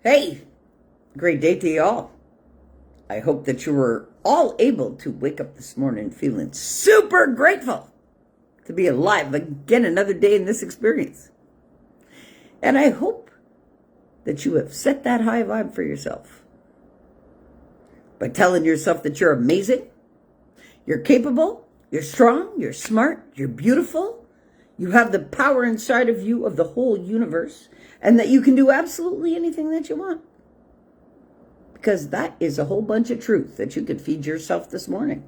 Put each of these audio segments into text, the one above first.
Hey, great day to you all. I hope that you were all able to wake up this morning feeling super grateful to be alive again another day in this experience. And I hope that you have set that high vibe for yourself by telling yourself that you're amazing, you're capable, you're strong, you're smart, you're beautiful, you have the power inside of you of the whole universe, and that you can do absolutely anything that you want. Because that is a whole bunch of truth that you could feed yourself this morning.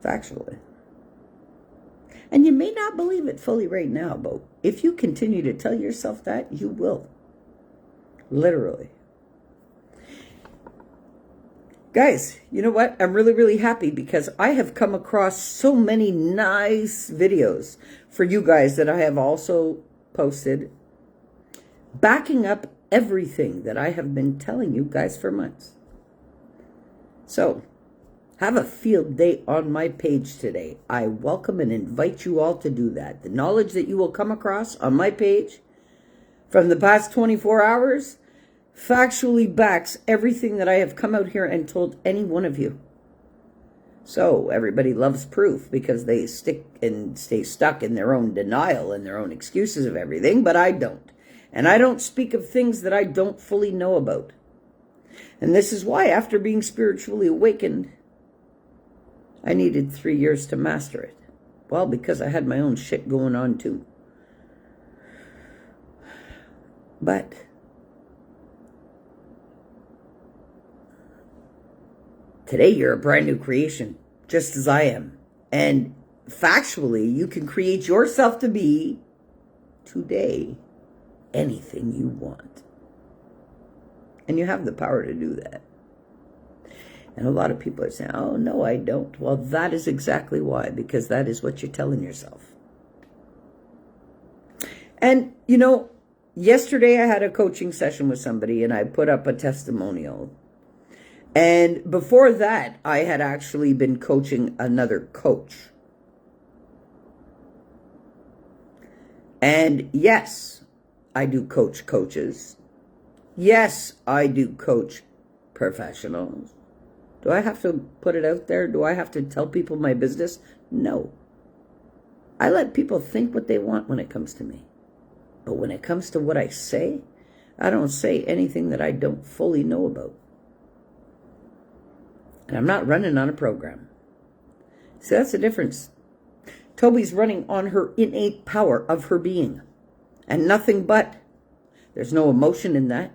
Factually. And you may not believe it fully right now, but if you continue to tell yourself that, you will. Literally. Guys, you know what? I'm really, really happy because I have come across so many nice videos for you guys that I have also posted, backing up everything that I have been telling you guys for months. So, have a field day on my page today. I welcome and invite you all to do that. The knowledge that you will come across on my page from the past 24 hours factually backs everything that I have come out here and told any one of you. So everybody loves proof because they stick and stay stuck in their own denial and their own excuses of everything, but I don't. And I don't speak of things that I don't fully know about. And this is why, after being spiritually awakened, I needed 3 years to master it. Well, because I had my own shit going on too. But today you're a brand new creation, just as I am. And factually, you can create yourself to be, today, anything you want. And you have the power to do that. And a lot of people are saying, oh, no, I don't. Well, that is exactly why, because that is what you're telling yourself. And, you know, yesterday I had a coaching session with somebody and I put up a testimonial. And before that, I had actually been coaching another coach. And yes, I do coach coaches. Yes, I do coach professionals. Do I have to put it out there? Do I have to tell people my business? No. I let people think what they want when it comes to me. But when it comes to what I say, I don't say anything that I don't fully know about. And I'm not running on a program. See, that's the difference. Tobi's running on her innate power of her being. And nothing but. There's no emotion in that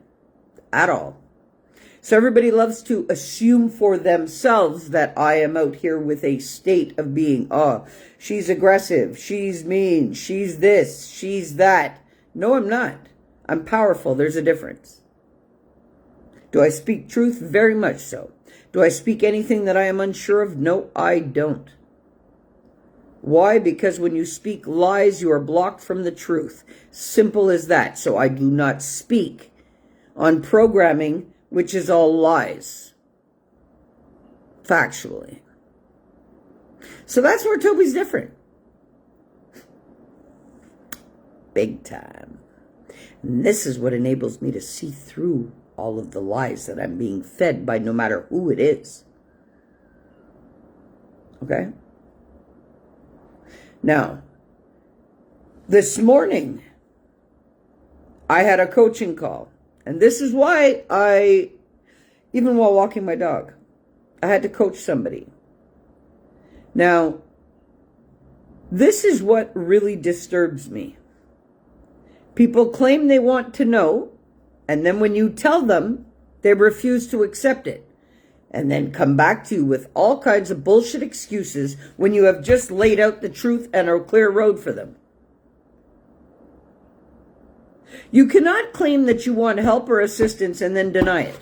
at all. So everybody loves to assume for themselves that I am out here with a state of being. Oh, she's aggressive. She's mean. She's this. She's that. No, I'm not. I'm powerful. There's a difference. Do I speak truth? Very much so. Do I speak anything that I am unsure of? No, I don't. Why? Because when you speak lies, you are blocked from the truth. Simple as that. So I do not speak on programming, which is all lies. Factually. So that's where Tobi's different. Big time. And this is what enables me to see through all of the lies that I'm being fed by no matter who it is. Okay? Now, this morning, I had a coaching call. And this is why even while walking my dog, I had to coach somebody. Now, this is what really disturbs me. People claim they want to know, and then when you tell them, they refuse to accept it. And then come back to you with all kinds of bullshit excuses when you have just laid out the truth and a clear road for them. You cannot claim that you want help or assistance and then deny it.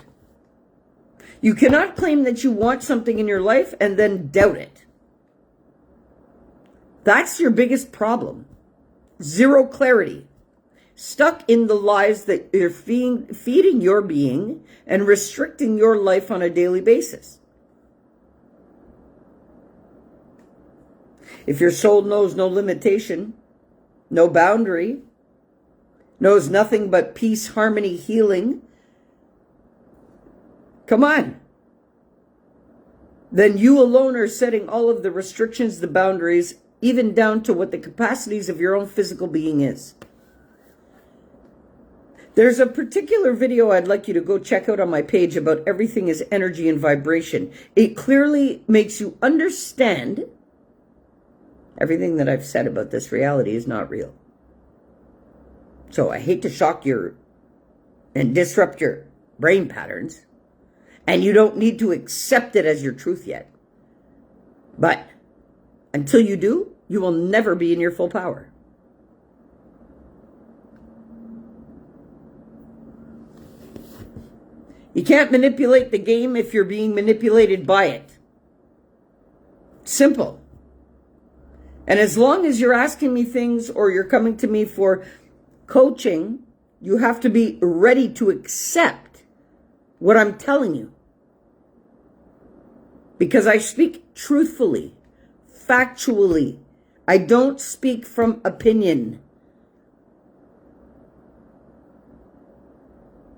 You cannot claim that you want something in your life and then doubt it. That's your biggest problem. Zero clarity. Stuck in the lies that you're feeding your being and restricting your life on a daily basis. If your soul knows no limitation, no boundary, knows nothing but peace, harmony, healing, come on. Then you alone are setting all of the restrictions, the boundaries, even down to what the capacities of your own physical being is. There's a particular video I'd like you to go check out on my page about everything is energy and vibration. It clearly makes you understand everything that I've said about this reality is not real. So I hate to shock your and disrupt your brain patterns, and you don't need to accept it as your truth yet. But until you do, you will never be in your full power. You can't manipulate the game if you're being manipulated by it. Simple. And as long as you're asking me things or you're coming to me for coaching, you have to be ready to accept what I'm telling you. Because I speak truthfully, factually. I don't speak from opinion.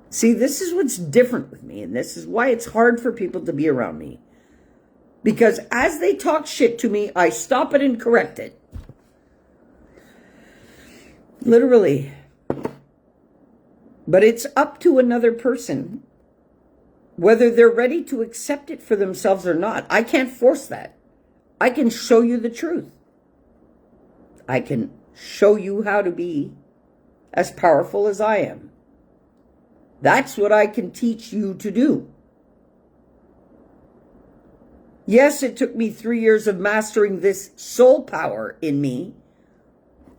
See, this is what's different with me, and this is why it's hard for people to be around me. Because as they talk shit to me, I stop it and correct it. Literally. But it's up to another person whether they're ready to accept it for themselves or not. I can't force that. I can show you the truth. I can show you how to be as powerful as I am. That's what I can teach you to do. Yes, it took me 3 years of mastering this soul power in me.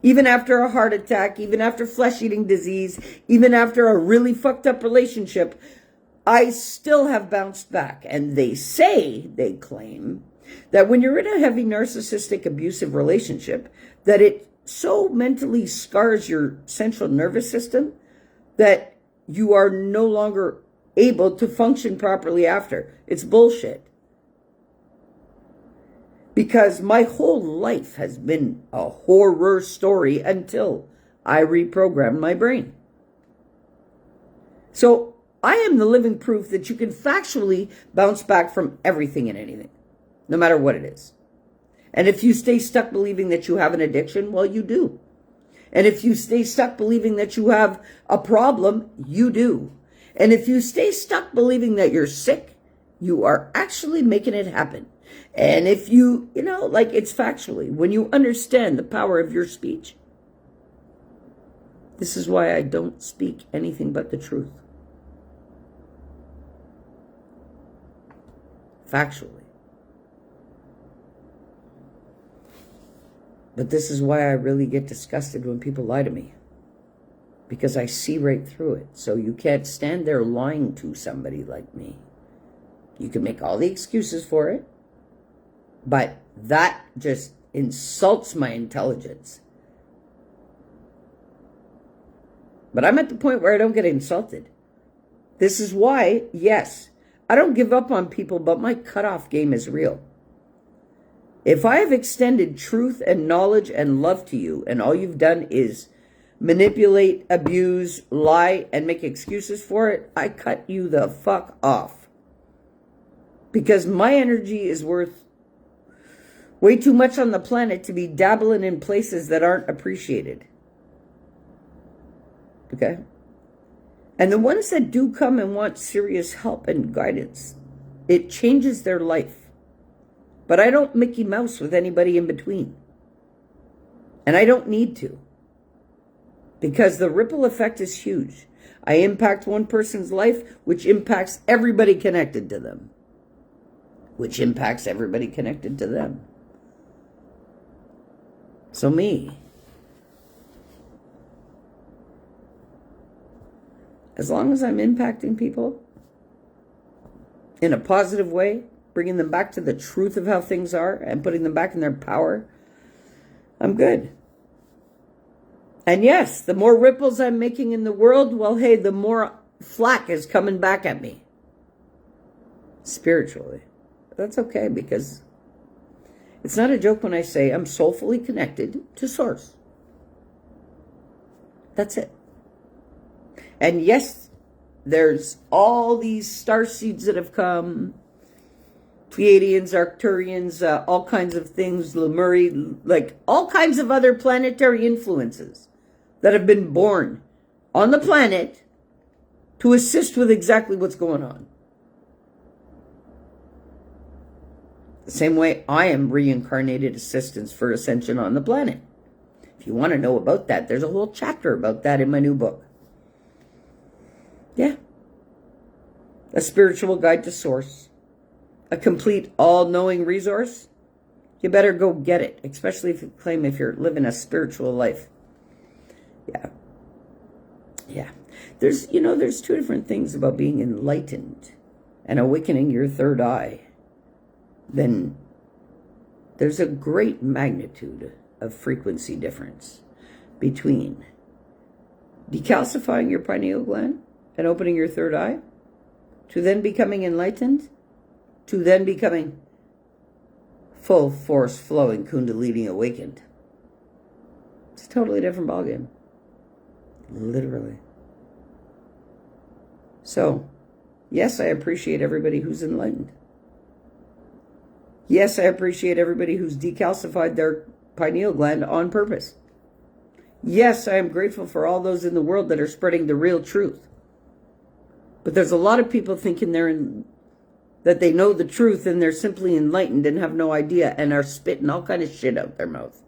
Even after a heart attack, even after flesh-eating disease, even after a really fucked up relationship, I still have bounced back. And they claim, that when you're in a heavy narcissistic abusive relationship, that it so mentally scars your central nervous system that you are no longer able to function properly after. It's bullshit. Because my whole life has been a horror story until I reprogrammed my brain. So I am the living proof that you can factually bounce back from everything and anything, no matter what it is. And if you stay stuck believing that you have an addiction, well, you do. And if you stay stuck believing that you have a problem, you do. And if you stay stuck believing that you're sick, you are actually making it happen. And if you like it's factually, when you understand the power of your speech, this is why I don't speak anything but the truth. Factually. But this is why I really get disgusted when people lie to me. Because I see right through it. So you can't stand there lying to somebody like me. You can make all the excuses for it. But that just insults my intelligence. But I'm at the point where I don't get insulted. This is why, yes, I don't give up on people, but my cutoff game is real. If I have extended truth and knowledge and love to you, and all you've done is manipulate, abuse, lie, and make excuses for it, I cut you the fuck off. Because my energy is worth way too much on the planet to be dabbling in places that aren't appreciated. Okay? And the ones that do come and want serious help and guidance, it changes their life. But I don't Mickey Mouse with anybody in between. And I don't need to. Because the ripple effect is huge. I impact one person's life, which impacts everybody connected to them. Which impacts everybody connected to them. So me. As long as I'm impacting people in a positive way, bringing them back to the truth of how things are and putting them back in their power, I'm good. And yes, the more ripples I'm making in the world, well, hey, the more flack is coming back at me. Spiritually. But that's okay, because it's not a joke when I say I'm soulfully connected to Source. That's it. And yes, there's all these star seeds that have come, Pleiadians, Arcturians, all kinds of things, Lemuri, like all kinds of other planetary influences that have been born on the planet to assist with exactly what's going on. The same way I am reincarnated assistance for ascension on the planet. If you want to know about that, there's a whole chapter about that in my new book. Yeah. A spiritual guide to source. A complete all-knowing resource. You better go get it, especially if you claim if you're living a spiritual life. Yeah. Yeah. There's two different things about being enlightened and awakening your third eye. Then there's a great magnitude of frequency difference between decalcifying your pineal gland and opening your third eye to then becoming enlightened to then becoming full force flowing Kundalini awakened. It's a totally different ballgame. Literally. So, yes, I appreciate everybody who's enlightened. Yes, I appreciate everybody who's decalcified their pineal gland on purpose. Yes, I am grateful for all those in the world that are spreading the real truth. But there's a lot of people thinking that they know the truth and they're simply enlightened and have no idea and are spitting all kind of shit out their mouth.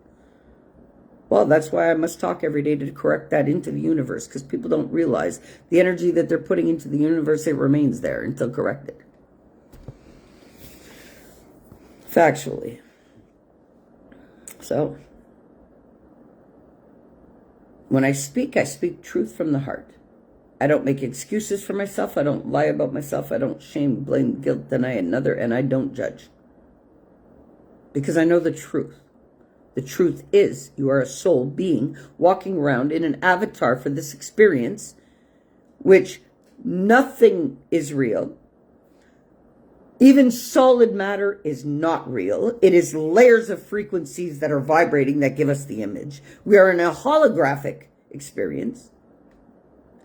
Well, that's why I must talk every day to correct that into the universe, because people don't realize the energy that they're putting into the universe, it remains there until corrected. Factually. So, when I speak truth from the heart. I don't make excuses for myself. I don't lie about myself. I don't shame, blame, guilt, deny another, and I don't judge. Because I know the truth. The truth is you are a soul being walking around in an avatar for this experience, which nothing is real. Even solid matter is not real. It is layers of frequencies that are vibrating that give us the image. We are in a holographic experience.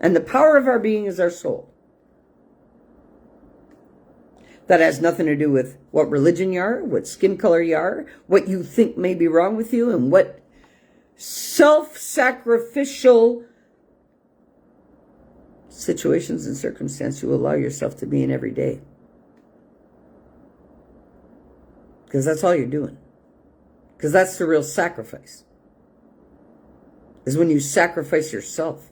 And the power of our being is our soul. That has nothing to do with what religion you are, what skin color you are, what you think may be wrong with you, and what self-sacrificial situations and circumstances you allow yourself to be in every day. Because that's all you're doing. Because that's the real sacrifice. Is when you sacrifice yourself.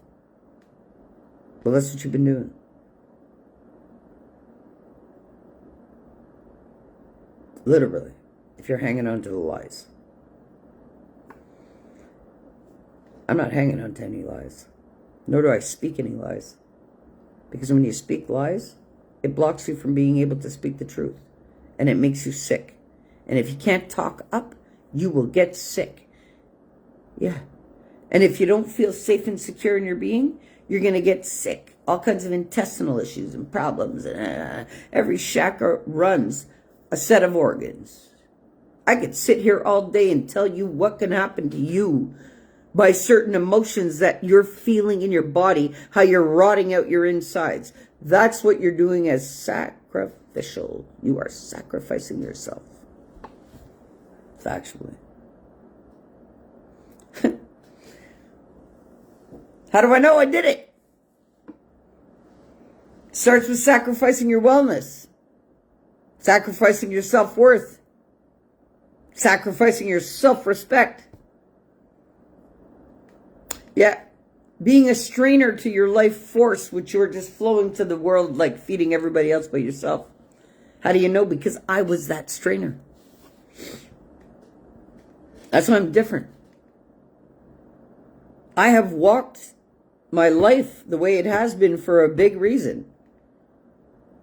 Well, that's what you've been doing. Literally, if you're hanging on to the lies. I'm not hanging on to any lies. Nor do I speak any lies. Because when you speak lies, it blocks you from being able to speak the truth. And it makes you sick. And if you can't talk up, you will get sick. Yeah. And if you don't feel safe and secure in your being, you're going to get sick. All kinds of intestinal issues and problems. Every chakra runs a set of organs. I could sit here all day and tell you what can happen to you by certain emotions that you're feeling in your body, how you're rotting out your insides. That's what you're doing as sacrificial. You are sacrificing yourself. Factually. How do I know I did it? It starts with sacrificing your wellness. Sacrificing your self-worth. Sacrificing your self-respect. Yeah. Being a strainer to your life force, which you're just flowing to the world like feeding everybody else but yourself. How do you know? Because I was that strainer. That's why I'm different. I have walked my life the way it has been for a big reason.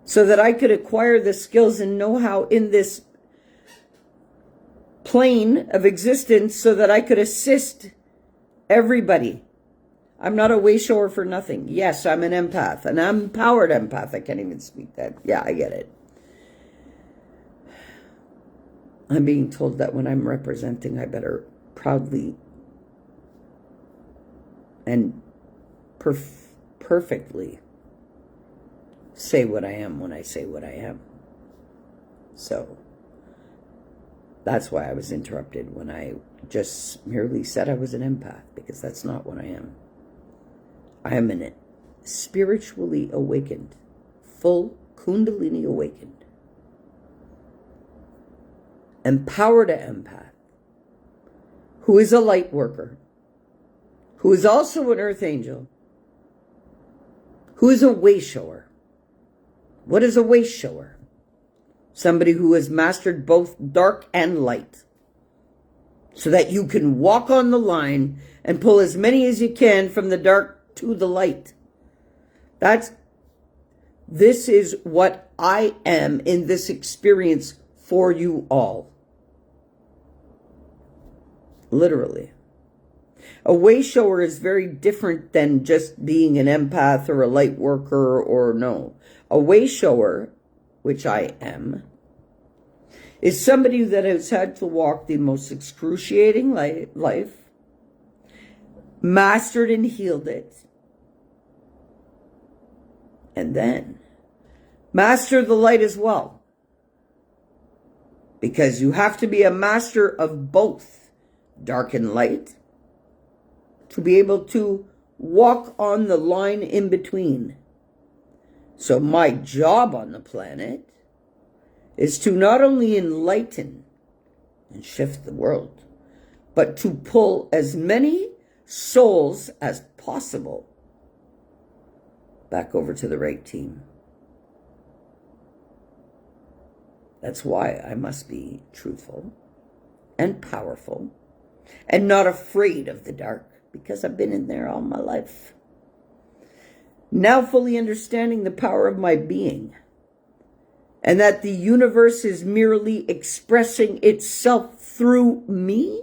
So that I could acquire the skills and know-how in this plane of existence so that I could assist everybody. I'm not a way shower for nothing. Yes, I'm an empath, an empowered empath. I can't even speak that. Yeah, I get it. I'm being told that when I'm representing, I better proudly and perfectly say what I am when I say what I am. So that's why I was interrupted when I just merely said I was an empath, because that's not what I am. I am an spiritually awakened, full Kundalini awakened, empowered empath, who is a light worker, who is also an earth angel, who is a way shower. What is a way shower? Somebody who has mastered both dark and light, so that you can walk on the line and pull as many as you can from the dark to the light. This is what I am in this experience for you all. Literally. A way shower is very different than just being an empath or a light worker, or no. A way shower, which I am, is somebody that has had to walk the most excruciating life, mastered and healed it, and then master the light as well. Because you have to be a master of both dark and light to be able to walk on the line in between. So my job on the planet is to not only enlighten and shift the world, but to pull as many souls as possible back over to the right team. That's why I must be truthful and powerful and not afraid of the dark, because I've been in there all my life. Now fully understanding the power of my being, and that the universe is merely expressing itself through me,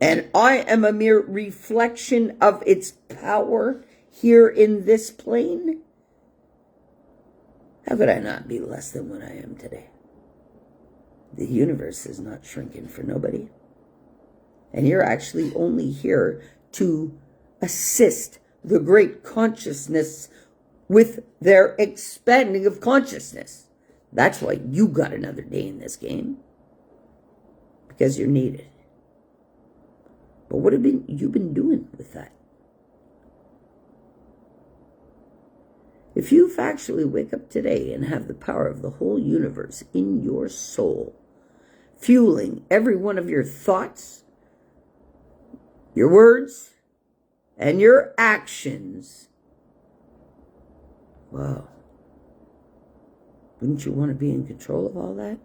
and I am a mere reflection of its power here in this plane. How could I not be less than what I am today? The universe is not shrinking for nobody. And you're actually only here to assist the great consciousness with their expanding of consciousness. That's why you got another day in this game. Because you're needed. But what have you been doing with that? If you actually wake up today and have the power of the whole universe in your soul, fueling every one of your thoughts, your words, and your actions, wow, wouldn't you want to be in control of all that?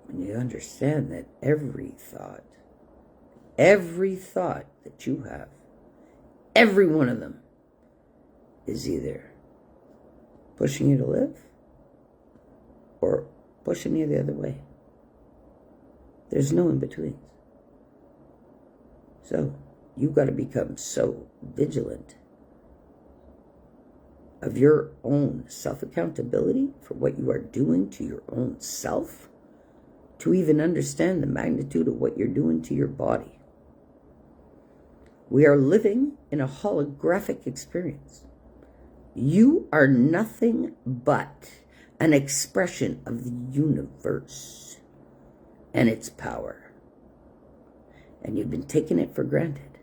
When you understand that every thought that you have, every one of them, is either pushing you to live or pushing you the other way. There's no in between. So you've got to become so vigilant of your own self-accountability for what you are doing to your own self, to even understand the magnitude of what you're doing to your body. We are living in a holographic experience. You are nothing but an expression of the universe and its power. And you've been taking it for granted.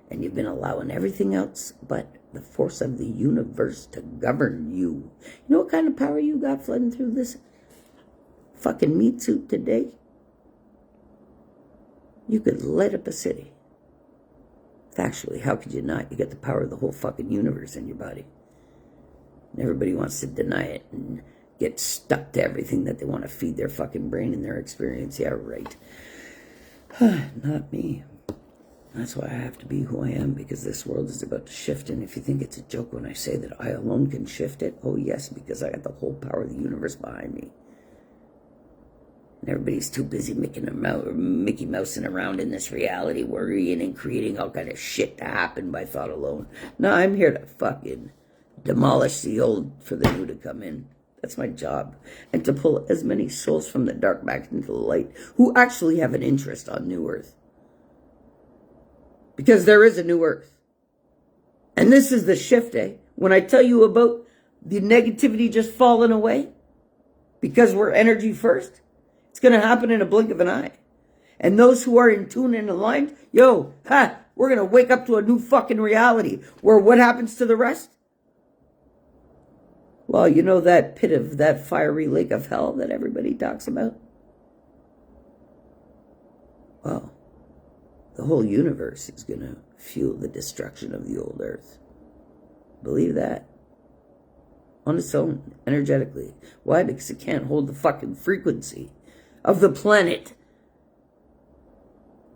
And you've been allowing everything else but the force of the universe to govern you. You know what kind of power you got flooding through this fucking meat suit today? You could light up a city. Factually, how could you not? You got the power of the whole fucking universe in your body. And everybody wants to deny it and get stuck to everything that they want to feed their fucking brain and their experience. Yeah, right. Not me. That's why I have to be who I am, because this world is about to shift. And if you think it's a joke when I say that I alone can shift it, oh yes, because I got the whole power of the universe behind me. And everybody's too busy Mickey Mousing around in this reality, worrying and creating all kind of shit to happen by thought alone. No, I'm here to fucking demolish the old for the new to come in. That's my job. And to pull as many souls from the dark back into the light who actually have an interest on New Earth. Because there is a new earth. And this is the shift, eh? When I tell you about the negativity just falling away, because we're energy first, it's going to happen in a blink of an eye. And those who are in tune and aligned, we're going to wake up to a new fucking reality. Where what happens to the rest? Well, you know that pit of that fiery lake of hell that everybody talks about? Well, the whole universe is going to fuel the destruction of the old earth. Believe that. On its own, energetically. Why? Because it can't hold the fucking frequency of the planet.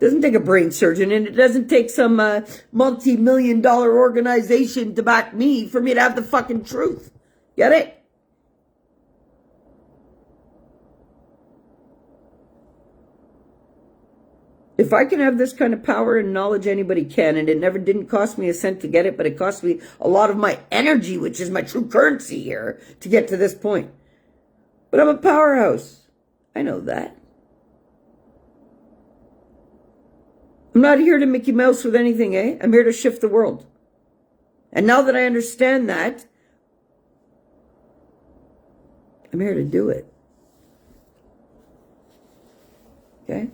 It doesn't take a brain surgeon, and it doesn't take some multi-million-dollar organization to back me for me to have the fucking truth. Get it? If I can have this kind of power and knowledge, anybody can. And it never didn't cost me a cent to get it, but it cost me a lot of my energy, which is my true currency here, to get to this point. But I'm a powerhouse. I know that. I'm not here to Mickey Mouse with anything, eh? I'm here to shift the world. And now that I understand that, I'm here to do it. Okay?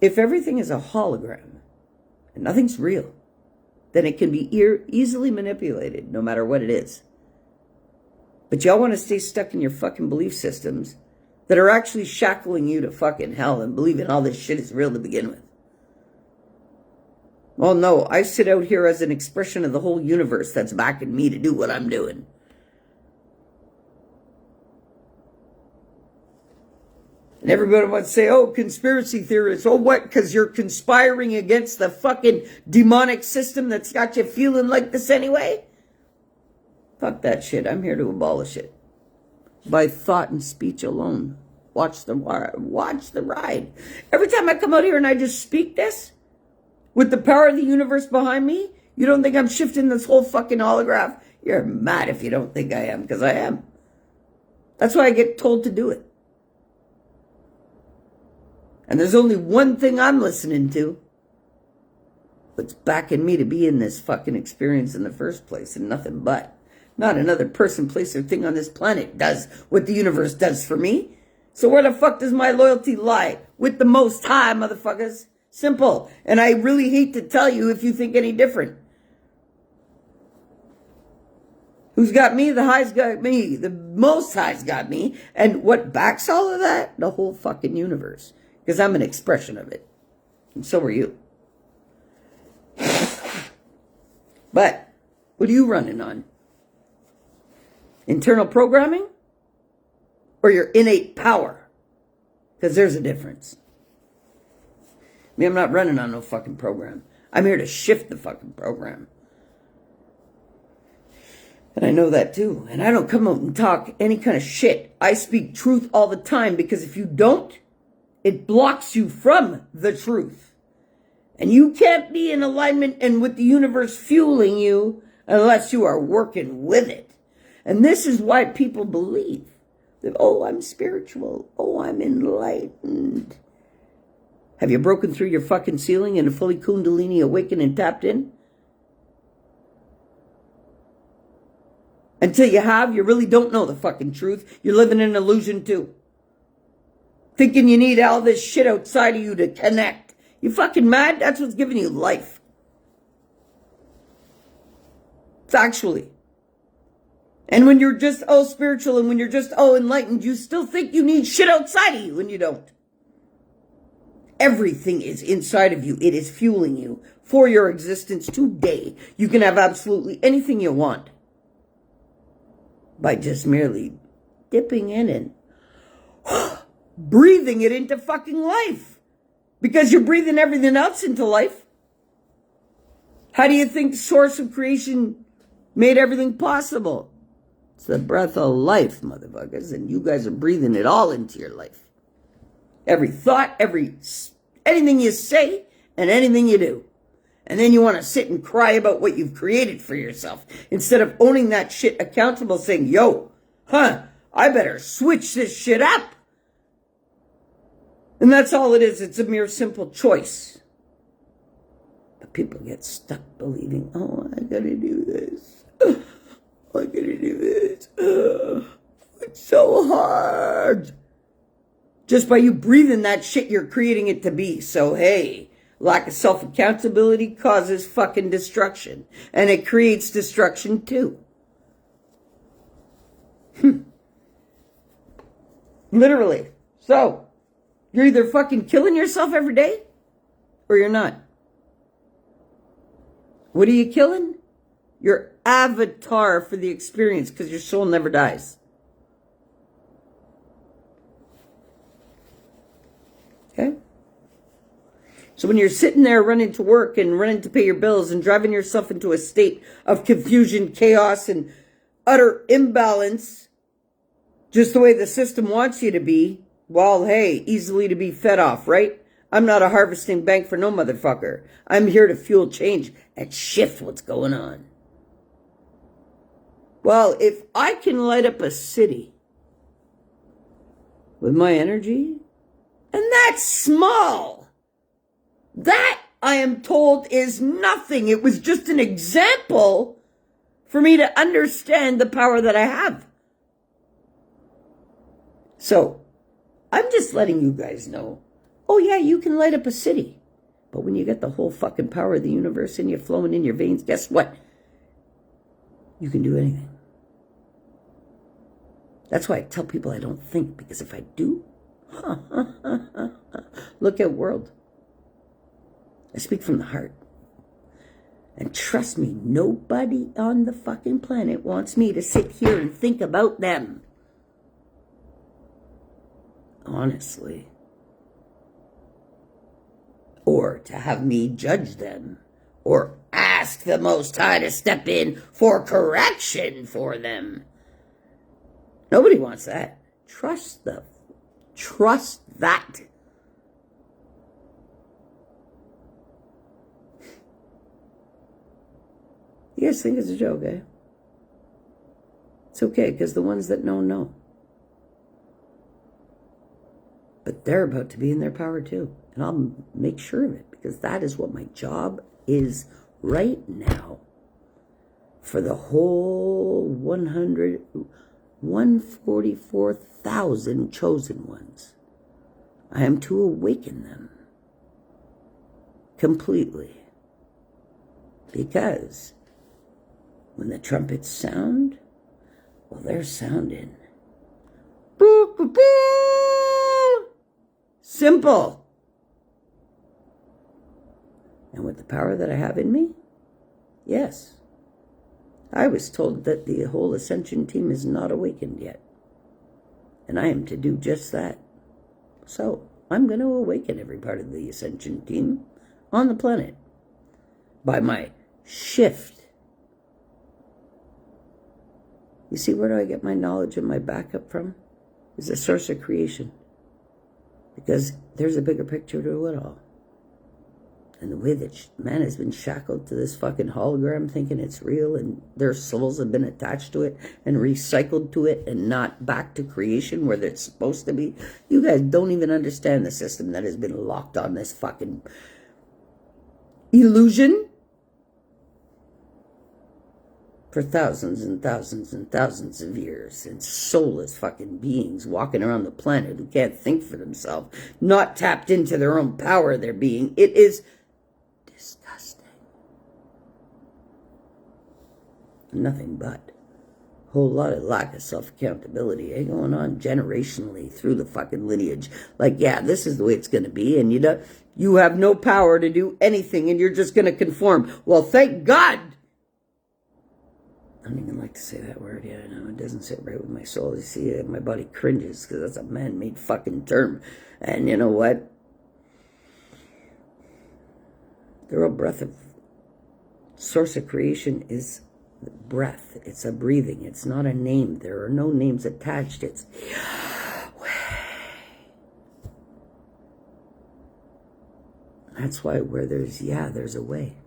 If everything is a hologram and nothing's real, then it can be easily manipulated, no matter what it is. But y'all want to stay stuck in your fucking belief systems that are actually shackling you to fucking hell and believing all this shit is real to begin with. Well, no, I sit out here as an expression of the whole universe that's backing me to do what I'm doing. And everybody wants to say, oh, conspiracy theorists. Oh, what? Because you're conspiring against the fucking demonic system that's got you feeling like this anyway? Fuck that shit. I'm here to abolish it. By thought and speech alone. Watch the ride. Every time I come out here and I just speak this, with the power of the universe behind me, you don't think I'm shifting this whole fucking holograph? You're mad if you don't think I am, because I am. That's why I get told to do it. And there's only one thing I'm listening to. What's backing me to be in this fucking experience in the first place, and nothing but. Not another person, place, or thing on this planet does what the universe does for me. So where the fuck does my loyalty lie? With the Most High, motherfuckers. Simple. And I really hate to tell you if you think any different. Who's got me? The High's got me. The Most High's got me. And what backs all of that? The whole fucking universe. Because I'm an expression of it. And so are you. But, what are you running on? Internal programming? Or your innate power? Because there's a difference. I mean, I'm not running on no fucking program. I'm here to shift the fucking program. And I know that too. And I don't come out and talk any kind of shit. I speak truth all the time, because if you don't, it blocks you from the truth. And you can't be in alignment and with the universe fueling you unless you are working with it. And this is why people believe that, oh, I'm spiritual. Oh, I'm enlightened. Have you broken through your fucking ceiling and fully Kundalini awakened and tapped in? Until you have, you really don't know the fucking truth. You're living in an illusion too. Thinking you need all this shit outside of you to connect. You fucking mad? That's what's giving you life. Factually. And when you're just all spiritual and when you're just all enlightened, you still think you need shit outside of you, and you don't. Everything is inside of you. It is fueling you for your existence today. You can have absolutely anything you want by just merely dipping in and breathing it into fucking life. Because you're breathing everything else into life. How do you think the source of creation made everything possible? It's the breath of life, motherfuckers. And you guys are breathing it all into your life. Every thought, anything you say, and anything you do. And then you want to sit and cry about what you've created for yourself. Instead of owning that shit accountable, saying, yo, I better switch this shit up. And that's all it is. It's a mere simple choice. But people get stuck believing, oh, I gotta do this. I gotta do this. It's so hard. Just by you breathing that shit, you're creating it to be. So, hey, lack of self-accountability causes fucking destruction. And it creates destruction too. Literally. So, you're either fucking killing yourself every day, or you're not. What are you killing? Your avatar for the experience, because your soul never dies. Okay? So when you're sitting there running to work and running to pay your bills and driving yourself into a state of confusion, chaos, and utter imbalance, just the way the system wants you to be, well, hey, easily to be fed off, right? I'm not a harvesting bank for no motherfucker. I'm here to fuel change and shift what's going on. Well, if I can light up a city with my energy, and that's small, that, I am told, is nothing. It was just an example for me to understand the power that I have. So, I'm just letting you guys know, oh yeah, you can light up a city. But when you get the whole fucking power of the universe in you flowing in your veins, guess what? You can do anything. That's why I tell people I don't think, because if I do, look at world. I speak from the heart. And trust me, nobody on the fucking planet wants me to sit here and think about them. Honestly. Or to have me judge them. Or ask the Most High to step in for correction for them. Nobody wants that. Trust that. You guys think it's a joke, eh? It's okay, because the ones that know. But they're about to be in their power too. And I'll make sure of it, because that is what my job is right now. For the whole 144,000 chosen ones. I am to awaken them completely. Because when the trumpets sound, well, they're sounding. Boo, boo, boo. Simple. And with the power that I have in me, yes. I was told that the whole Ascension team is not awakened yet. And I am to do just that. So, I'm going to awaken every part of the Ascension team on the planet by my shift. You see, where do I get my knowledge and my backup from? Is the source of creation. Because there's a bigger picture to it all. And the way that man has been shackled to this fucking hologram thinking it's real, and their souls have been attached to it and recycled to it and not back to creation where they're supposed to be. You guys don't even understand the system that has been locked on this fucking illusion for thousands and thousands and thousands of years, and soulless fucking beings walking around the planet who can't think for themselves, not tapped into their own power, their being. It is disgusting. Nothing but a whole lot of lack of self-accountability going on generationally through the fucking lineage. Like, yeah, this is the way it's going to be, and you have no power to do anything, and you're just going to conform. Well, thank God. I don't even like to say that word yet. I know it doesn't sit right with my soul. You see, my body cringes because that's a man-made fucking term. And you know what? The real breath of source of creation is breath. It's a breathing. It's not a name. There are no names attached. It's that's why where there's there's a way.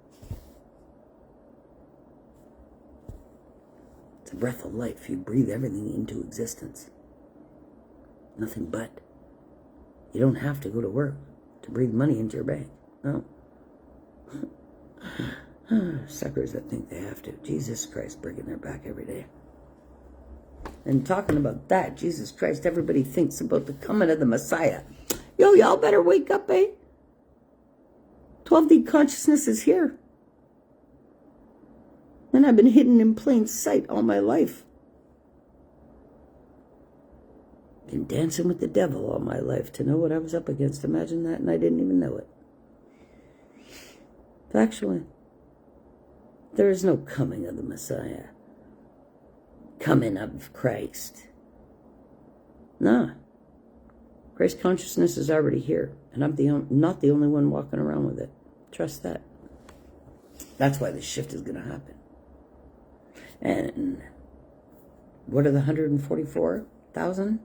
It's a breath of life. You breathe everything into existence. Nothing but. You don't have to go to work to breathe money into your bank. No. Suckers that think they have to. Jesus Christ, breaking their back every day. And talking about that, Jesus Christ, everybody thinks about the coming of the Messiah. Yo, y'all better wake up, eh? 12D consciousness is here. And I've been hidden in plain sight all my life. Been dancing with the devil all my life to know what I was up against. Imagine that, and I didn't even know it. Factually, there is no coming of the Messiah. Coming of Christ. Nah. Christ consciousness is already here. And I'm not the only one walking around with it. Trust that. That's why this shift is going to happen. And what are the 144,000?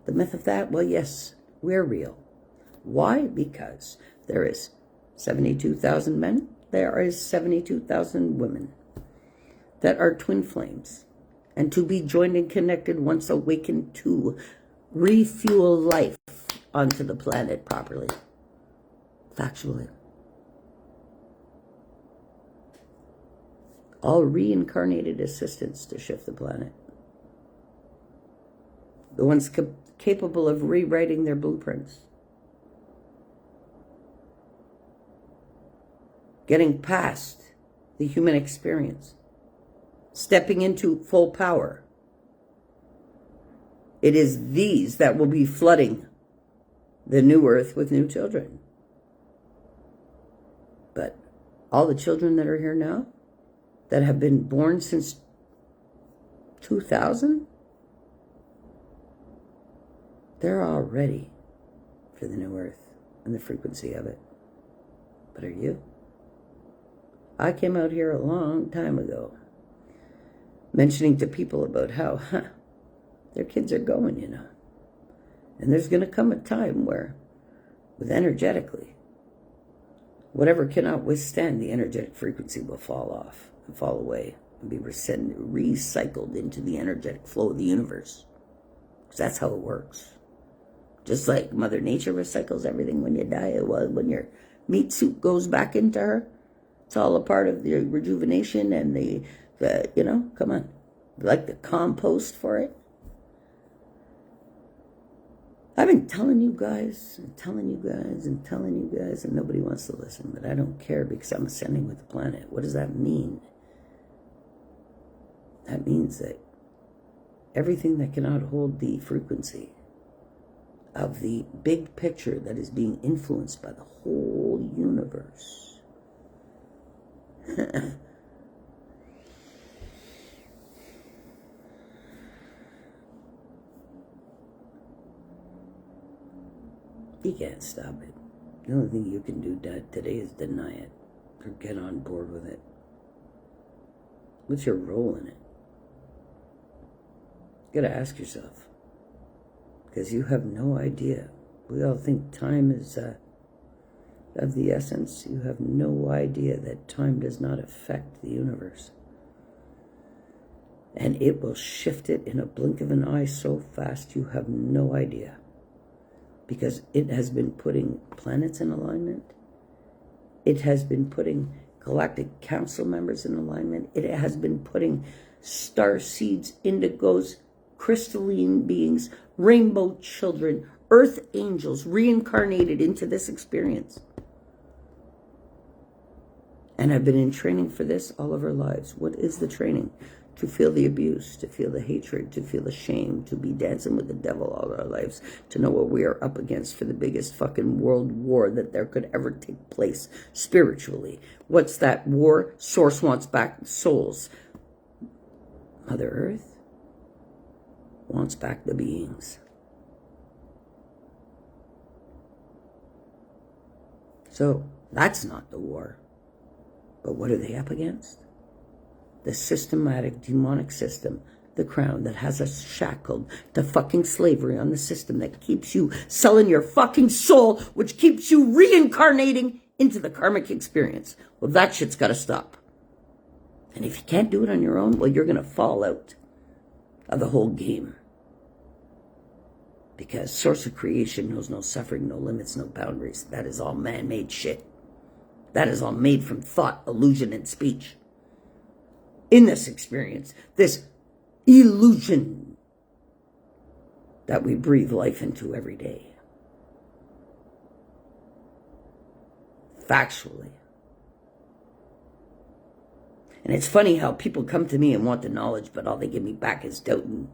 The myth of that? Well, yes, we're real. Why? Because there is 72,000 men. There is 72,000 women that are twin flames. And to be joined and connected once awakened to refuel life onto the planet properly. Factually. All reincarnated assistants to shift the planet. The ones capable of rewriting their blueprints. Getting past the human experience. Stepping into full power. It is these that will be flooding the new earth with new children. But all the children that are here now, that have been born since 2000, they're all ready for the new earth and the frequency of it. But are you? I came out here a long time ago mentioning to people about how their kids are going, you know. And there's going to come a time where, with energetically, whatever cannot withstand the energetic frequency will fall off and fall away and be recycled into the energetic flow of the universe. Because that's how it works. Just like Mother Nature recycles everything when you die, well, when your meat suit goes back into her, it's all a part of the rejuvenation and the you know, come on, like the compost for it. I've been telling you guys and telling you guys and telling you guys, and nobody wants to listen, but I don't care because I'm ascending with the planet. What does that mean? That means that everything that cannot hold the frequency of the big picture that is being influenced by the whole universe you can't stop it. The only thing you can do today is deny it or get on board with it. What's your role in it? You gotta ask yourself. Because you have no idea. We all think time is of the essence. You have no idea that time does not affect the universe. And it will shift it in a blink of an eye so fast you have no idea. Because it has been putting planets in alignment. It has been putting galactic council members in alignment. It has been putting star seeds, indigos, crystalline beings, rainbow children, earth angels reincarnated into this experience. And I've been in training for this all of our lives. What is the training? To feel the abuse, to feel the hatred, to feel the shame, to be dancing with the devil all our lives, to know what we are up against for the biggest fucking world war that there could ever take place spiritually. What's that war? Source wants back souls. Mother Earth wants back the beings. So that's not the war. But what are they up against? The systematic, demonic system, the crown that has us shackled to fucking slavery on the system that keeps you selling your fucking soul, which keeps you reincarnating into the karmic experience. Well, that shit's got to stop. And if you can't do it on your own, well, you're going to fall out of the whole game. Because source of creation knows no suffering, no limits, no boundaries. That is all man-made shit. That is all made from thought, illusion, and speech. In this experience, this illusion that we breathe life into every day. Factually. And it's funny how people come to me and want the knowledge, but all they give me back is doubt and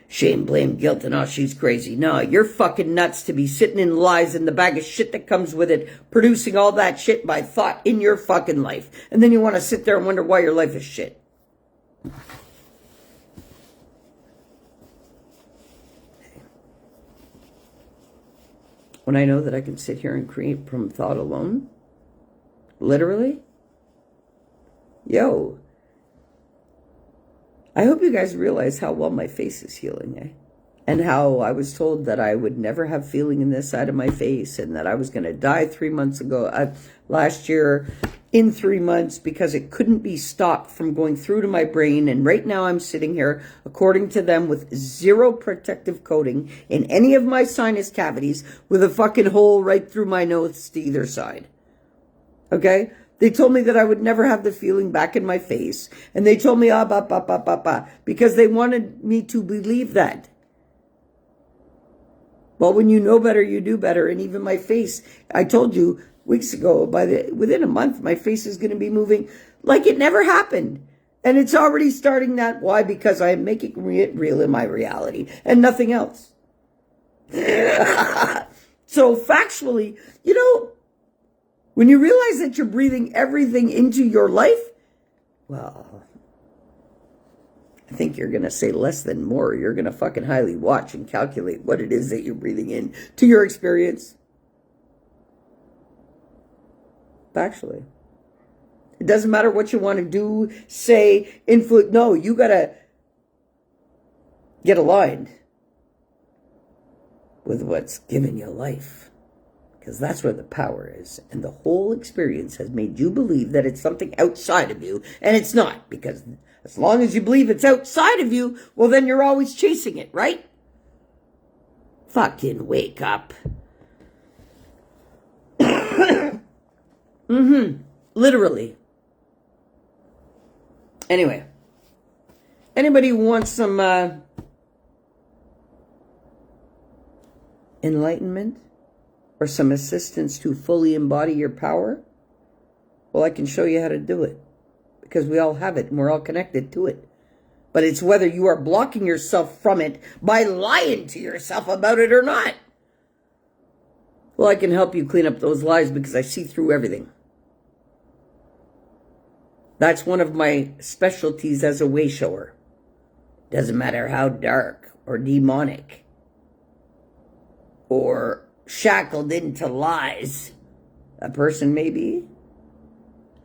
shame, blame, guilt, and oh, she's crazy. No, you're fucking nuts to be sitting in lies and the bag of shit that comes with it, producing all that shit by thought in your fucking life. And then you want to sit there and wonder why your life is shit. When I know that I can sit here and create from thought alone, literally, yo, I hope you guys realize how well my face is healing, eh? And how I was told that I would never have feeling in this side of my face and that I was going to die 3 months ago, last year, in 3 months, because it couldn't be stopped from going through to my brain. And right now I'm sitting here, according to them, with 0 protective coating in any of my sinus cavities, with a fucking hole right through my nose to either side. Okay? They told me that I would never have the feeling back in my face. And they told me, because they wanted me to believe that. Well, when you know better, you do better. And even my face, I told you weeks ago, within a month, my face is going to be moving like it never happened. And it's already starting that. Why? Because I am making it real in my reality and nothing else. So factually, you know, when you realize that you're breathing everything into your life, well, I think you're going to say less than more. You're going to fucking highly watch and calculate what it is that you're breathing in to your experience. Factually. It doesn't matter what you want to do, say, influence. No, you got to get aligned with what's given you life. Because that's where the power is. And the whole experience has made you believe that it's something outside of you. And it's not. Because as long as you believe it's outside of you, well, then you're always chasing it, right? Fucking wake up. Literally. Anyway. Anybody who wants some enlightenment? Or some assistance to fully embody your power? Well, I can show you how to do it. Because we all have it and we're all connected to it. But it's whether you are blocking yourself from it by lying to yourself about it or not. Well, I can help you clean up those lies because I see through everything. That's one of my specialties as a way shower. Doesn't matter how dark or demonic or shackled into lies a person may be,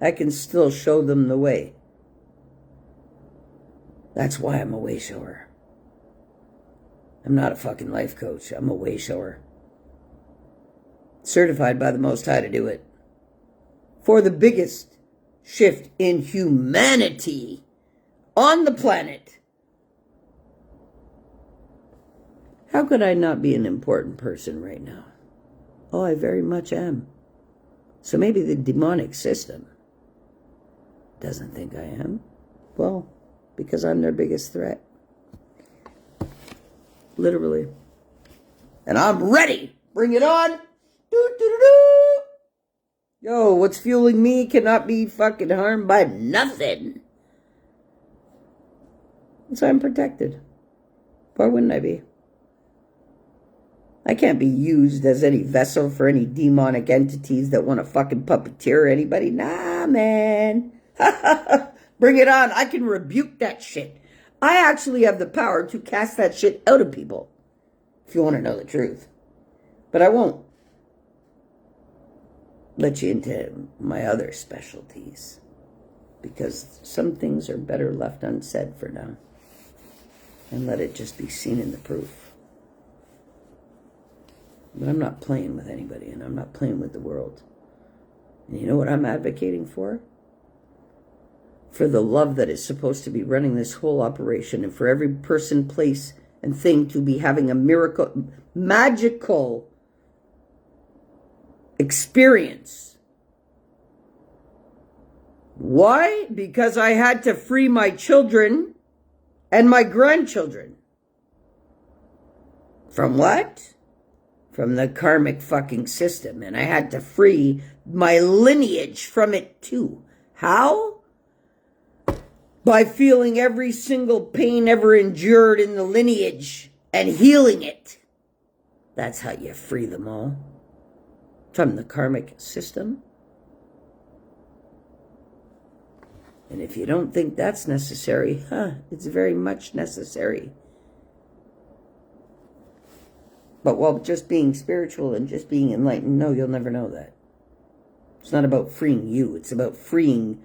I can still show them the way. That's why I'm a way shower. I'm not a fucking life coach. I'm a way shower. Certified by the Most High to do it. For the biggest shift in humanity on the planet. How could I not be an important person right now? Oh, I very much am. So maybe the demonic system doesn't think I am. Well, because I'm their biggest threat. Literally. And I'm ready. Bring it on. Do-do-do-do. Yo, what's fueling me cannot be fucking harmed by nothing. So I'm protected. Why wouldn't I be? I can't be used as any vessel for any demonic entities that want to fucking puppeteer anybody. Nah, man. Bring it on. I can rebuke that shit. I actually have the power to cast that shit out of people. If you want to know the truth. But I won't let you into my other specialties. Because some things are better left unsaid for now. And let it just be seen in the proof. But I'm not playing with anybody, and I'm not playing with the world. And you know what I'm advocating for? For the love that is supposed to be running this whole operation, and for every person, place, and thing to be having a miracle, magical experience Why? Because I had to free my children and my grandchildren. From what? From the karmic fucking system. And I had to free my lineage from it too. How? By feeling every single pain ever endured in the lineage and healing it. That's how you free them all. From the karmic system. And if you don't think that's necessary, it's very much necessary. But while just being spiritual and just being enlightened, no, you'll never know that. It's not about freeing you. It's about freeing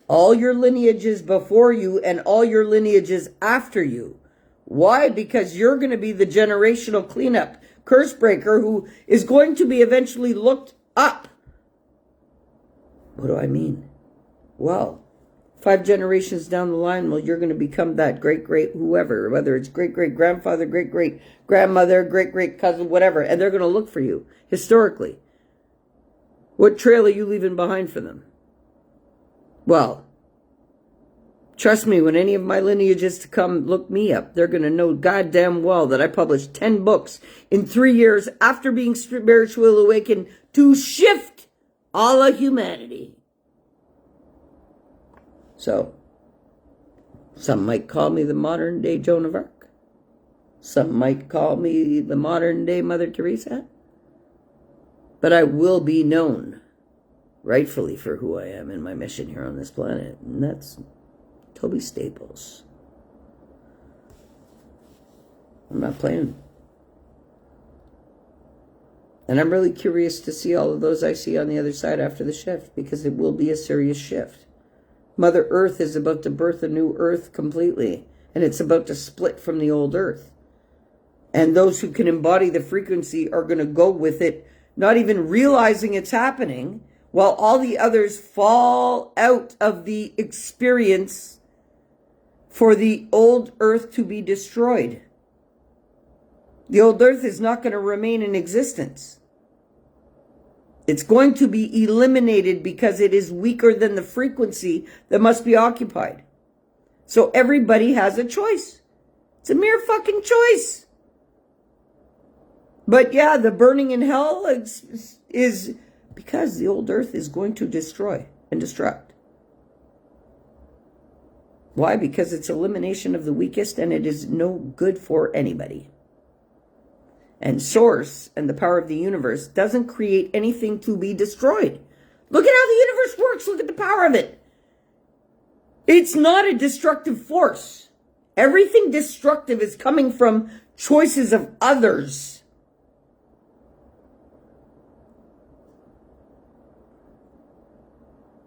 all your lineages before you and all your lineages after you. Why? Because you're going to be the generational cleanup curse breaker who is going to be eventually looked up. What do I mean? Well, 5 generations down the line, well, you're going to become that great whoever, whether it's great-great-grandfather, great-great-grandmother, great-great-cousin, whatever, and they're going to look for you, historically. What trail are you leaving behind for them? Well, trust me, when any of my lineages to come look me up, they're going to know goddamn well that I published 10 books in 3 years after being spiritually awakened to shift all of humanity. So, some might call me the modern day Joan of Arc. Some might call me the modern day Mother Teresa. But I will be known rightfully for who I am in my mission here on this planet. And that's Tobi Staples. I'm not playing. And I'm really curious to see all of those I see on the other side after the shift, because it will be a serious shift. Mother Earth is about to birth a new Earth completely, and it's about to split from the old Earth. And those who can embody the frequency are going to go with it, not even realizing it's happening, while all the others fall out of the experience for the old Earth to be destroyed. The old Earth is not going to remain in existence. It's going to be eliminated because it is weaker than the frequency that must be occupied. So everybody has a choice. It's a mere fucking choice. But yeah, the burning in hell is because the old Earth is going to destroy and destruct. Why? Because it's elimination of the weakest, and it is no good for anybody. And Source and the power of the universe doesn't create anything to be destroyed. Look at how the universe works. Look at the power of it. It's not a destructive force. Everything destructive is coming from choices of others.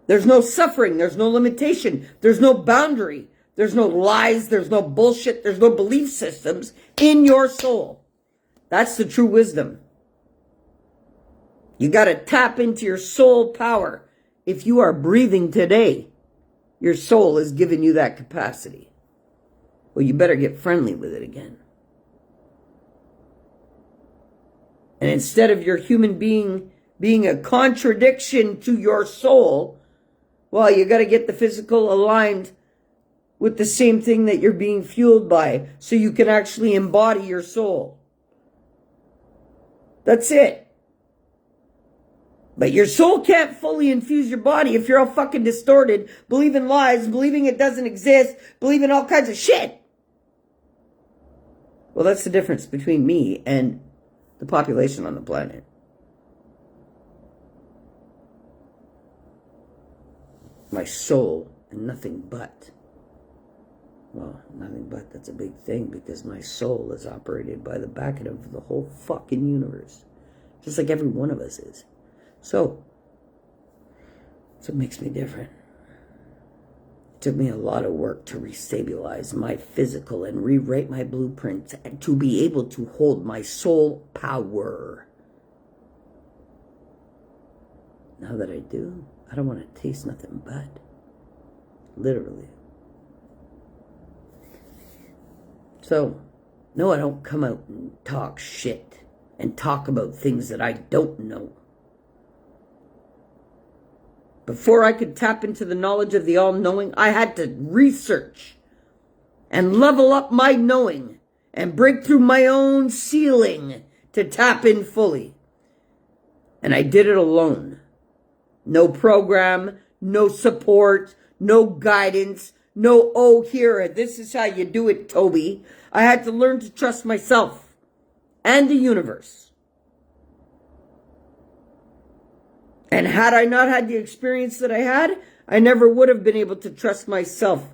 There's no suffering. There's no limitation. There's no boundary. There's no lies. There's no bullshit. There's no belief systems in your soul. That's the true wisdom. You got to tap into your soul power. If you are breathing today, your soul has given you that capacity. Well, you better get friendly with it again. And instead of your human being being a contradiction to your soul, well, you got to get the physical aligned with the same thing that you're being fueled by, so you can actually embody your soul. That's it. But your soul can't fully infuse your body if you're all fucking distorted, believing lies, believing it doesn't exist, believing all kinds of shit. Well, that's the difference between me and the population on the planet. My soul and nothing but. Well, nothing but, that's a big thing, because my soul is operated by the back end of the whole fucking universe. Just like every one of us is. So it makes me different. It took me a lot of work to restabilize my physical and rewrite my blueprint and to be able to hold my soul power. Now that I do, I don't want to taste nothing but. Literally. So, no, I don't come out and talk shit and talk about things that I don't know. Before I could tap into the knowledge of the all-knowing, I had to research and level up my knowing and break through my own ceiling to tap in fully. And I did it alone. No program, no support, no guidance, no, oh, here, this is how you do it, Toby. I had to learn to trust myself and the universe. And had I not had the experience that I had, I never would have been able to trust myself.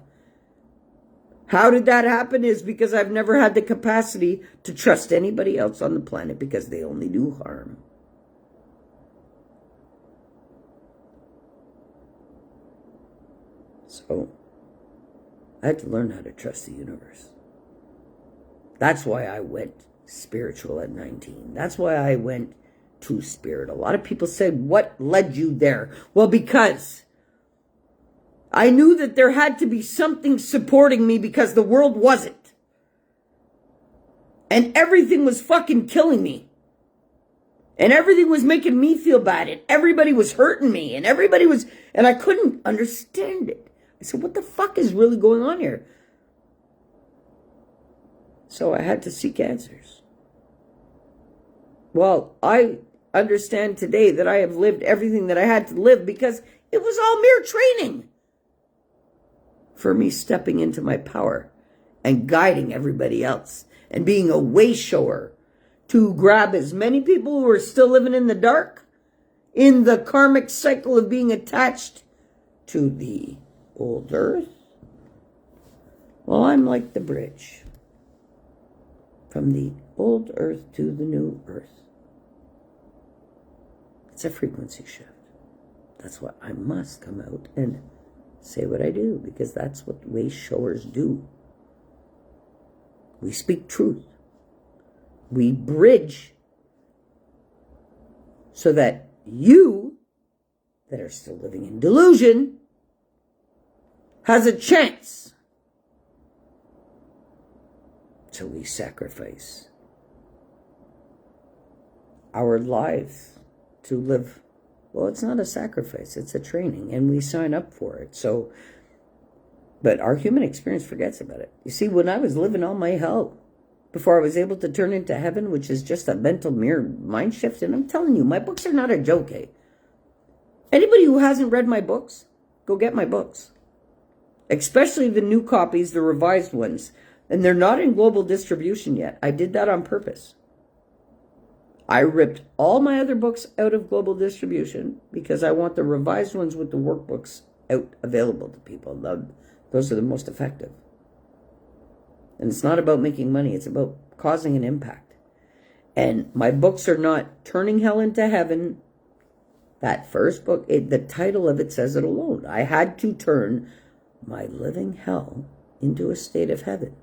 How did that happen? Is because I've never had the capacity to trust anybody else on the planet because they only do harm. So, I had to learn how to trust the universe. That's why I went spiritual at 19. That's why I went to spirit. A lot of people say, what led you there? Well, because I knew that there had to be something supporting me because the world wasn't. And everything was fucking killing me. And everything was making me feel bad. And everybody was hurting me. And and I couldn't understand it. I said, what the fuck is really going on here? So I had to seek answers. Well, I understand today that I have lived everything that I had to live because it was all mere training for me stepping into my power and guiding everybody else and being a way shower to grab as many people who are still living in the dark, in the karmic cycle of being attached to the old earth. Well, I'm like the bridge from the old earth to the new earth. It's a frequency shift. That's why I must come out and say what I do, because that's what way showers do. We speak truth. We bridge so that you, that are still living in delusion, has a chance. So we sacrifice our lives to live. Well, it's not a sacrifice, it's a training, and we sign up for it. So, but our human experience forgets about it. You see, when I was living all my hell, before I was able to turn into heaven, which is just a mental mirror mind shift, and I'm telling you, my books are not a joke, eh? Anybody who hasn't read my books, go get my books. Especially the new copies, the revised ones. And they're not in global distribution yet. I did that on purpose. I ripped all my other books out of global distribution because I want the revised ones with the workbooks out available to people. Those are the most effective. And it's not about making money. It's about causing an impact. And my books are not Turning Hell into Heaven. That first book, the title of it says it alone. I had to turn my living hell into a state of heaven.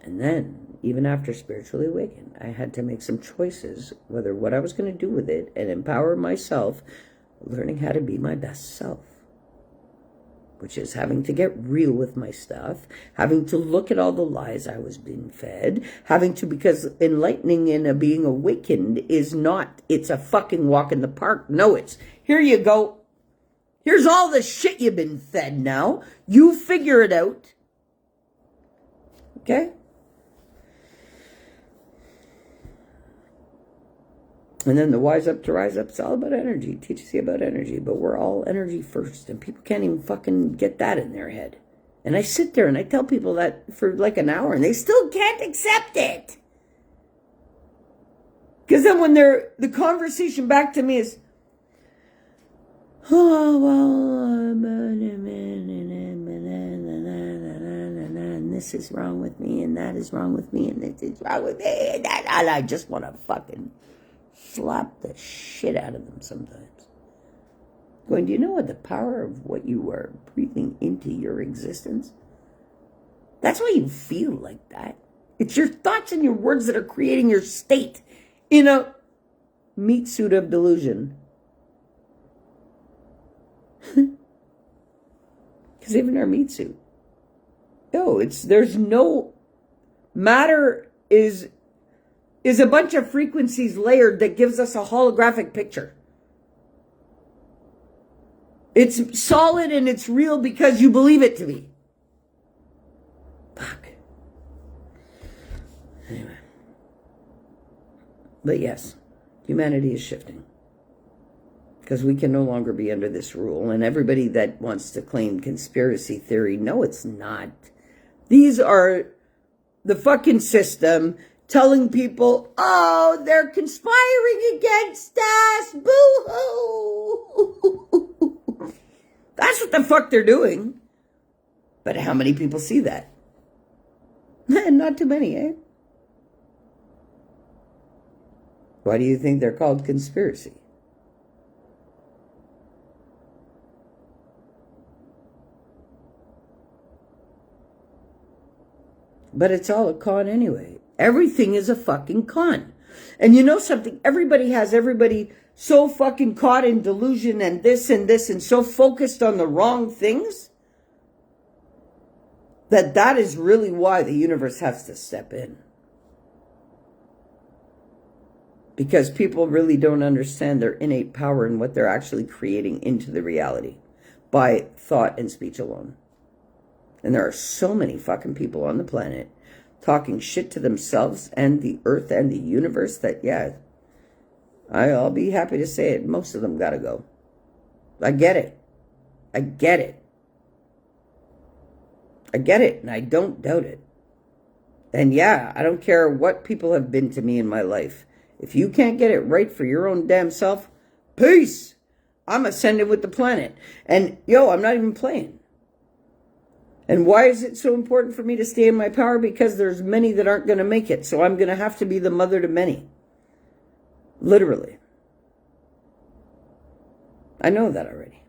And then, even after spiritually awakened, I had to make some choices, whether what I was going to do with it, and empower myself, learning how to be my best self. Which is having to get real with my stuff, having to look at all the lies I was being fed, because enlightening and being awakened is not, it's a fucking walk in the park. No, it's, here you go. Here's all the shit you've been fed now. You figure it out. Okay? And then the wise up to rise up, it's all about energy. It teaches you about energy, but we're all energy first, and people can't even fucking get that in their head. And I sit there and I tell people that for like an hour, and they still can't accept it. Because then when the conversation back to me is, oh, well, and this is wrong with me, and that is wrong with me, and this is wrong with me, and I just want to fucking slap the shit out of them sometimes. Going, do you know what the power of what you are breathing into your existence? That's why you feel like that. It's your thoughts and your words that are creating your state in a meat suit of delusion. Because even our meat suit. No, there's no, matter is is a bunch of frequencies layered that gives us a holographic picture. It's solid and it's real because you believe it to be. Fuck. Anyway. But yes, humanity is shifting. Because we can no longer be under this rule. And everybody that wants to claim conspiracy theory, no, it's not. These are the fucking system telling people, oh, they're conspiring against us. Boo-hoo. That's what the fuck they're doing. But how many people see that? Not too many, eh? Why do you think they're called conspiracy? But it's all a con anyway. Everything is a fucking con. And you know something? Everybody has everybody so fucking caught in delusion and this and so focused on the wrong things that is really why the universe has to step in. Because people really don't understand their innate power and what they're actually creating into the reality by thought and speech alone. And there are so many fucking people on the planet talking shit to themselves and the earth and the universe that, yeah, I'll be happy to say it. Most of them gotta go. I get it. I get it. I get it, and I don't doubt it. And yeah, I don't care what people have been to me in my life. If you can't get it right for your own damn self, peace. I'm ascending with the planet. And yo, I'm not even playing. And why is it so important for me to stay in my power? Because there's many that aren't going to make it. So I'm going to have to be the mother to many. Literally. I know that already.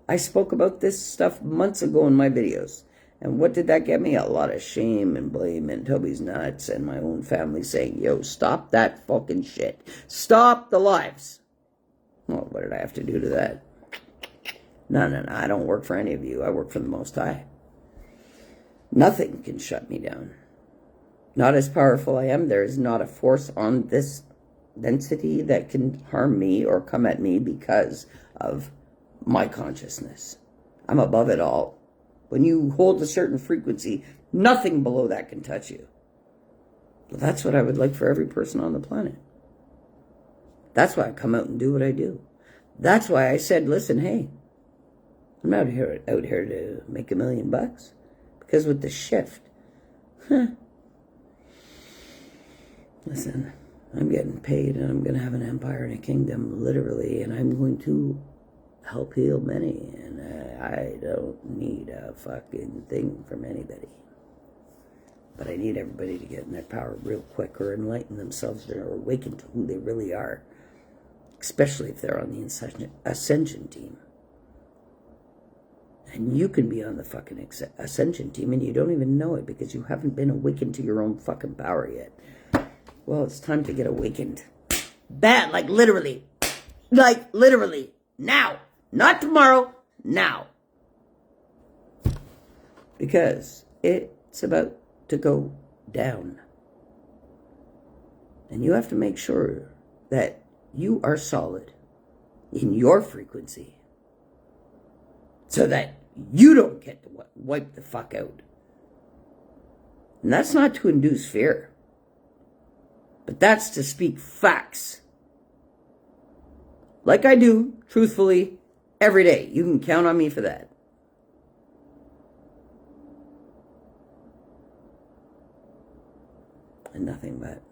I spoke about this stuff months ago in my videos. And what did that get me? A lot of shame and blame and Tobi's nuts and my own family saying, yo, stop that fucking shit. Stop the lives. Well, what did I have to do to that? No. I don't work for any of you. I work for the Most High. Nothing can shut me down. Not as powerful I am. There is not a force on this density that can harm me or come at me because of my consciousness. I'm above it all. When you hold a certain frequency, nothing below that can touch you. Well, that's what I would like for every person on the planet. That's why I come out and do what I do. That's why I said, listen, hey, I'm not out here to make $1 million. Because with the shift, listen, I'm getting paid and I'm going to have an empire and a kingdom, literally, and I'm going to help heal many, and I don't need a fucking thing from anybody. But I need everybody to get in their power real quick or enlighten themselves or awaken to who they really are, especially if they're on the ascension team. And you can be on the fucking ascension team and you don't even know it because you haven't been awakened to your own fucking power yet. Well, it's time to get awakened. Bad, like literally, now. Not tomorrow, now. Because it's about to go down. And you have to make sure that you are solid in your frequency so that you don't get to wipe the fuck out. And that's not to induce fear, but that's to speak facts. Like I do, truthfully, every day. You can count on me for that. And nothing but.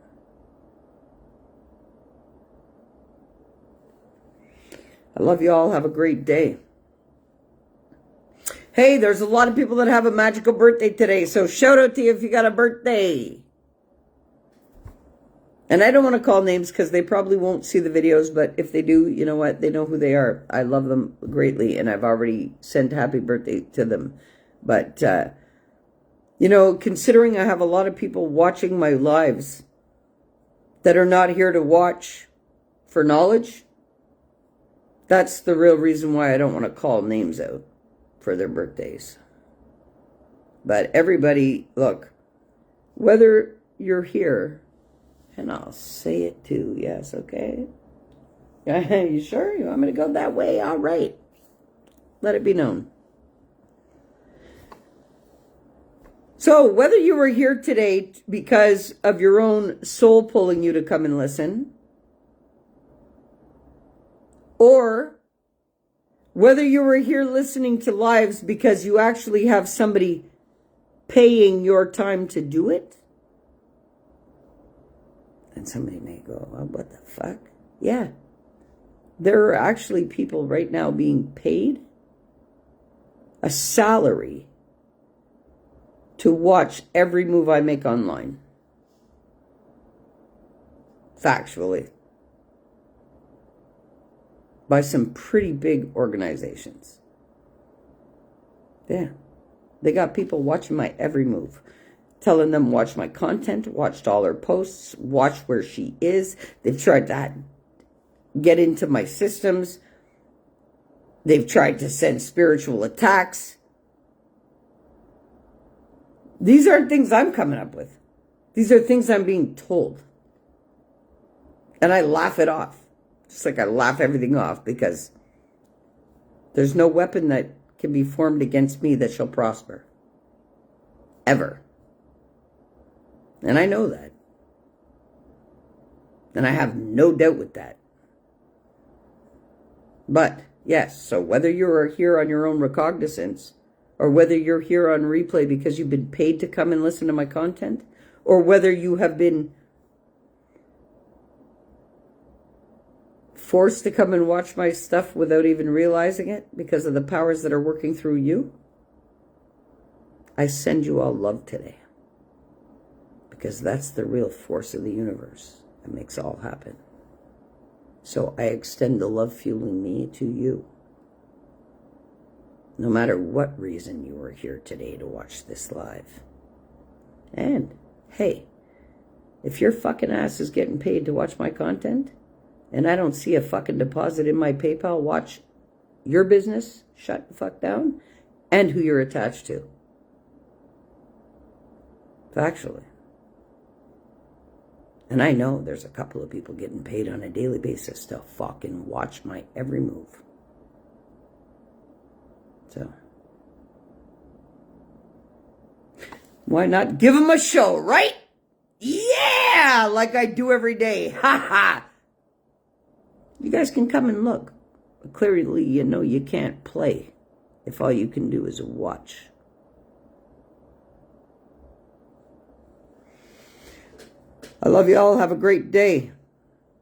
I love you all. Have a great day. Hey, there's a lot of people that have a magical birthday today, so shout out to you if you got a birthday. And I don't want to call names because they probably won't see the videos, but if they do, you know what? They know who they are. I love them greatly, and I've already sent happy birthday to them. But, you know, considering I have a lot of people watching my lives that are not here to watch for knowledge, that's the real reason why I don't want to call names out for their birthdays. But everybody, look, whether you're here And I'll say it too. Yes, okay. You sure? You want me to go that way? All right. Let it be known. So, whether you were here today because of your own soul pulling you to come and listen, or whether you were here listening to lives because you actually have somebody paying your time to do it, and somebody may go, oh, what the fuck? Yeah. There are actually people right now being paid a salary to watch every move I make online. Factually. By some pretty big organizations. Yeah. They got people watching my every move. Telling them watch my content, watched all her posts, watch where she is. They've tried to get into my systems. They've tried to send spiritual attacks. These aren't things I'm coming up with. These are things I'm being told. And I laugh it off. Just like I laugh everything off, because there's no weapon that can be formed against me that shall prosper. Ever. And I know that. And I have no doubt with that. But, yes, so whether you're here on your own recognizance, or whether you're here on replay because you've been paid to come and listen to my content, or whether you have been forced to come and watch my stuff without even realizing it because of the powers that are working through you, I send you all love today. Because that's the real force of the universe that makes all happen. So I extend the love fueling me to you. No matter what reason you are here today to watch this live. And, hey, if your fucking ass is getting paid to watch my content, and I don't see a fucking deposit in my PayPal, watch your business shut the fuck down, and who you're attached to. Factually. And I know there's a couple of people getting paid on a daily basis to fucking watch my every move. So, why not give them a show, right? Yeah, like I do every day. Ha ha. You guys can come and look. But clearly, you know you can't play if all you can do is watch. I love you all. Have a great day.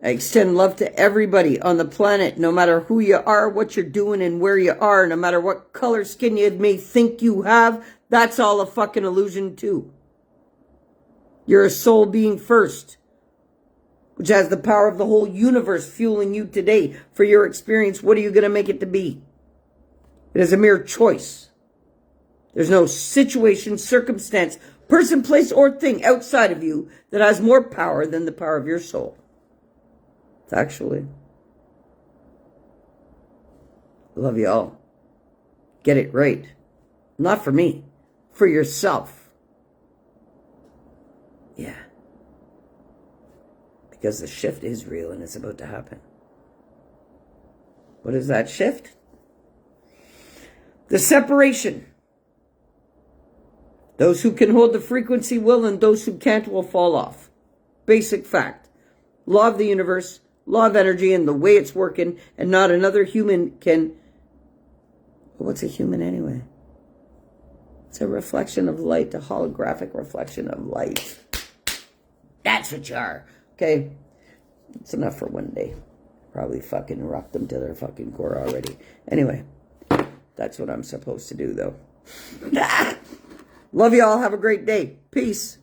I extend love to everybody on the planet, no matter who you are, what you're doing, and where you are, no matter what color skin you may think you have. That's all a fucking illusion too. You're a soul being first, which has the power of the whole universe fueling you today for your experience. What are you going to make it to be? It is a mere choice. There's no situation, circumstance, person, place, or thing outside of you that has more power than the power of your soul. Actually. Love you all. Get it right. Not for me. For yourself. Yeah. Because the shift is real and it's about to happen. What is that shift? The separation. Those who can hold the frequency will, and those who can't will fall off. Basic fact. Law of the universe, law of energy, and the way it's working, and not another human can... What's a human anyway? It's a reflection of light, a holographic reflection of light. That's what you are. Okay? It's enough for one day. Probably fucking rocked them to their fucking core already. Anyway, that's what I'm supposed to do, though. Love you all. Have a great day. Peace.